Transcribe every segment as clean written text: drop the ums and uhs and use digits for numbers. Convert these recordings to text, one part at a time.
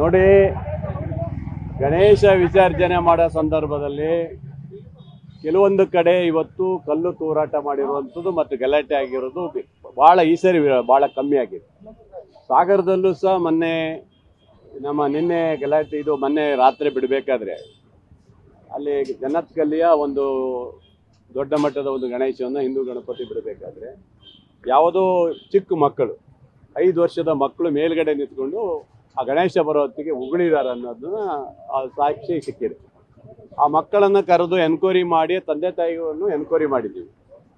ನೋಡಿ, ಗಣೇಶ ವಿಸರ್ಜನೆ ಮಾಡೋ ಸಂದರ್ಭದಲ್ಲಿ ಕೆಲವೊಂದು ಕಡೆ ಇವತ್ತು ಕಲ್ಲು ತೂರಾಟ ಮಾಡಿರುವಂಥದ್ದು ಮತ್ತು ಗಲಾಟೆ ಆಗಿರೋದು ಭಾಳ ಈ ಸರಿ ಭಾಳ ಕಮ್ಮಿ ಆಗಿದೆ. ಸಾಗರದಲ್ಲೂ ಸಹ ನಿನ್ನೆ ಗಲಾಟೆ ಇದು ಮೊನ್ನೆ ರಾತ್ರಿ ಬಿಡಬೇಕಾದ್ರೆ ಅಲ್ಲಿ ಜನತ್ಕಲ್ಲಿಯ ಒಂದು ದೊಡ್ಡ ಮಟ್ಟದ ಒಂದು ಗಣೇಶವನ್ನು ಹಿಂದೂ ಗಣಪತಿ ಬಿಡಬೇಕಾದ್ರೆ ಯಾವುದೋ ಚಿಕ್ಕ ಮಕ್ಕಳು 5 ವರ್ಷದ ಮಕ್ಕಳು ಮೇಲ್ಗಡೆ ನಿಂತ್ಕೊಂಡು ಆ ಗಣೇಶ ಬರೋ ಹೊತ್ತಿಗೆ ಉಗುಳಿದ್ದಾರೆ ಅನ್ನೋದನ್ನ ಸಾಕ್ಷಿ ಸಿಕ್ಕಿದೆ. ಆ ಮಕ್ಕಳನ್ನು ಕರೆದು ಎನ್ಕ್ವೈರಿ ಮಾಡಿ ತಂದೆ ತಾಯಿಗಳನ್ನು ಎನ್ಕ್ವೈರಿ ಮಾಡಿದ್ದೀವಿ.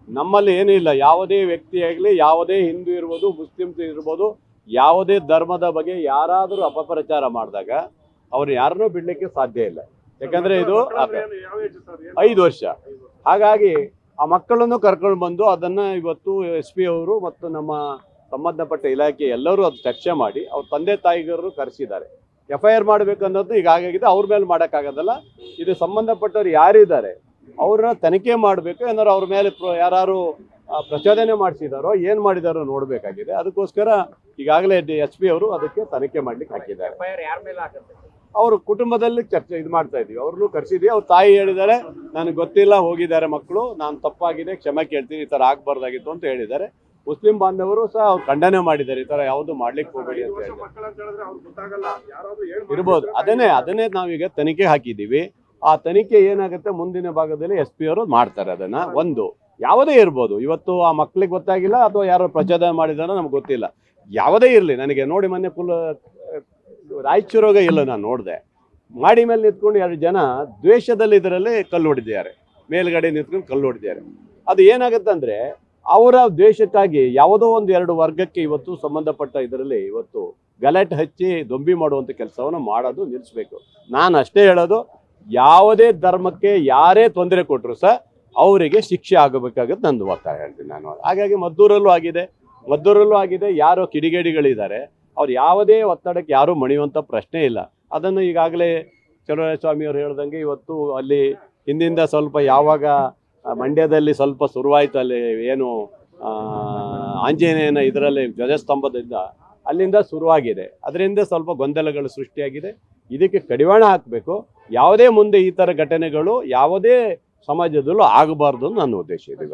ನಮ್ಮಲ್ಲಿ ಏನೂ ಇಲ್ಲ, ಯಾವುದೇ ವ್ಯಕ್ತಿಯಾಗಲಿ, ಯಾವುದೇ ಹಿಂದೂ ಇರ್ಬೋದು, ಮುಸ್ಲಿಮ್ಸ್ ಇರ್ಬೋದು, ಯಾವುದೇ ಧರ್ಮದ ಬಗ್ಗೆ ಯಾರಾದರೂ ಅಪಪ್ರಚಾರ ಮಾಡಿದಾಗ ಅವ್ರು ಯಾರನ್ನೂ ಬಿಡಲಿಕ್ಕೆ ಸಾಧ್ಯ ಇಲ್ಲ. ಯಾಕಂದರೆ ಇದು 5 ವರ್ಷ. ಹಾಗಾಗಿ ಆ ಮಕ್ಕಳನ್ನು ಕರ್ಕೊಂಡು ಬಂದು ಅದನ್ನು ಇವತ್ತು SP ಅವರು ಮತ್ತು ನಮ್ಮ ಸಂಬಂಧಪಟ್ಟ ಇಲಾಖೆ ಎಲ್ಲರೂ ಅದು ಚರ್ಚೆ ಮಾಡಿ ಅವ್ರ ತಂದೆ ತಾಯಿಗರು ಕರೆಸಿದ್ದಾರೆ. FIR ಮಾಡಬೇಕನ್ನೋದು ಈಗ ಆಗಾಗಿದೆ. ಅವ್ರ ಮೇಲೆ ಮಾಡೋಕ್ಕಾಗೋದಲ್ಲ. ಇದು ಸಂಬಂಧಪಟ್ಟವ್ರು ಯಾರಿದ್ದಾರೆ ಅವ್ರನ್ನ ತನಿಖೆ ಮಾಡಬೇಕು. ಏನಾದ್ರು ಅವ್ರ ಮೇಲೆ ಯಾರು ಪ್ರಚೋದನೆ ಮಾಡಿಸಿದಾರೋ ಏನು ಮಾಡಿದಾರೋ ನೋಡಬೇಕಾಗಿದೆ. ಅದಕ್ಕೋಸ್ಕರ ಈಗಾಗಲೇ SP ಅವರು ಅದಕ್ಕೆ ತನಿಖೆ ಮಾಡ್ಲಿಕ್ಕೆ ಹಾಕಿದ್ದಾರೆ. ಅವ್ರ ಕುಟುಂಬದಲ್ಲಿ ಚರ್ಚೆ ಮಾಡ್ತಾ ಇದೀವಿ. ಅವ್ರನ್ನೂ ಕರೆಸಿದ್ವಿ. ಅವ್ರ ತಾಯಿ ಹೇಳಿದ್ದಾರೆ, ನನಗೆ ಗೊತ್ತಿಲ್ಲ, ಹೋಗಿದ್ದಾರೆ ಮಕ್ಕಳು, ನಾನು ತಪ್ಪಾಗಿದೆ, ಕ್ಷಮೆ ಕೇಳ್ತೀನಿ, ಈ ಥರ ಆಗಬಾರ್ದಾಗಿತ್ತು ಅಂತ ಹೇಳಿದ್ದಾರೆ. ಮುಸ್ಲಿಂ ಬಾಂಧವರು ಸಹ ಅವ್ರು ಖಂಡನೆ ಮಾಡಿದ್ದಾರೆ, ಈ ಥರ ಯಾವುದು ಮಾಡ್ಲಿಕ್ಕೆ ಹೋಗಬೇಡಿ ಅಂತ ಹೇಳಿದ್ದಾರೆ. ಇರ್ಬೋದು, ಅದನ್ನೇ ನಾವೀಗ ತನಿಖೆ ಹಾಕಿದ್ದೀವಿ. ಆ ತನಿಖೆ ಏನಾಗುತ್ತೆ ಮುಂದಿನ ಭಾಗದಲ್ಲಿ SP ಅವರು ಮಾಡ್ತಾರೆ. ಅದನ್ನ ಒಂದು ಯಾವುದೇ ಇರ್ಬೋದು, ಇವತ್ತು ಆ ಮಕ್ಳಿಗೆ ಗೊತ್ತಾಗಿಲ್ಲ ಅಥವಾ ಯಾರೋ ಪ್ರಚೋದನೆ ಮಾಡಿದಾರೋ ನಮ್ಗೆ ಗೊತ್ತಿಲ್ಲ, ಯಾವುದೇ ಇರಲಿ. ನನಗೆ ನೋಡಿ ಮೊನ್ನೆ ರಾಯಚೂರಾಗ ಇಲ್ಲ, ನಾನು ನೋಡಿದೆ, ಮಾಡಿ ಮೇಲೆ ನಿಂತ್ಕೊಂಡು 2 ಜನ ದ್ವೇಷದಲ್ಲಿ ಇದರಲ್ಲಿ ಕಲ್ಲು ಹೊಡೆದಿದ್ದಾರೆ, ಮೇಲ್ಗಡೆ ನಿಂತ್ಕೊಂಡು ಕಲ್ಲು ಹೊಡೆದಿದ್ದಾರೆ. ಅದು ಏನಾಗುತ್ತೆ ಅಂದರೆ ಅವರ ದ್ವೇಷಕ್ಕಾಗಿ ಯಾವುದೋ 1-2 ವರ್ಗಕ್ಕೆ ಇವತ್ತು ಸಂಬಂಧಪಟ್ಟ ಇದರಲ್ಲಿ ಇವತ್ತು ಗಲಾಟೆ ಹಚ್ಚಿ ದೊಂಬಿ ಮಾಡುವಂಥ ಕೆಲಸವನ್ನು ಮಾಡೋದು ನಿಲ್ಲಿಸಬೇಕು. ನಾನು ಅಷ್ಟೇ ಹೇಳೋದು, ಯಾವುದೇ ಧರ್ಮಕ್ಕೆ ಯಾರೇ ತೊಂದರೆ ಕೊಟ್ಟರು ಸಹ ಅವರಿಗೆ ಶಿಕ್ಷೆ ಆಗಬೇಕಾಗುತ್ತೆ ನಂದು ಒತ್ತಾಯ ಹೇಳ್ತೀನಿ ನಾನು. ಹಾಗಾಗಿ ಮದ್ದೂರಲ್ಲೂ ಆಗಿದೆ. ಯಾರೋ ಕಿಡಿಗೇಡಿಗಳಿದ್ದಾರೆ, ಅವ್ರು ಯಾವುದೇ ಒತ್ತಡಕ್ಕೆ ಯಾರೂ ಮಣಿಯುವಂಥ ಪ್ರಶ್ನೆ ಇಲ್ಲ. ಅದನ್ನು ಈಗಾಗಲೇ ಚಲುವರಾಯಸ್ವಾಮಿಯವರು ಹೇಳ್ದಂಗೆ ಇವತ್ತು ಅಲ್ಲಿ ಹಿಂದಿಂದ ಸ್ವಲ್ಪ ಯಾವಾಗ ಮಂಡ್ಯದಲ್ಲಿ ಸ್ವಲ್ಪ ಶುರುವಾಯಿತು, ಅಲ್ಲಿ ಏನು ಆಂಜನೇಯನ ಇದರಲ್ಲಿ ಧ್ವಜಸ್ತಂಭದಿಂದ ಅಲ್ಲಿಂದ ಶುರುವಾಗಿದೆ. ಅದರಿಂದ ಸ್ವಲ್ಪ ಗೊಂದಲಗಳು ಸೃಷ್ಟಿಯಾಗಿದೆ. ಇದಕ್ಕೆ ಕಡಿವಾಣ ಹಾಕಬೇಕು. ಯಾವುದೇ ಮುಂದೆ ಈ ಥರ ಘಟನೆಗಳು ಯಾವುದೇ ಸಮಾಜದಲ್ಲೂ ಆಗಬಾರ್ದು ನನ್ನ ಉದ್ದೇಶ ಇದೆ.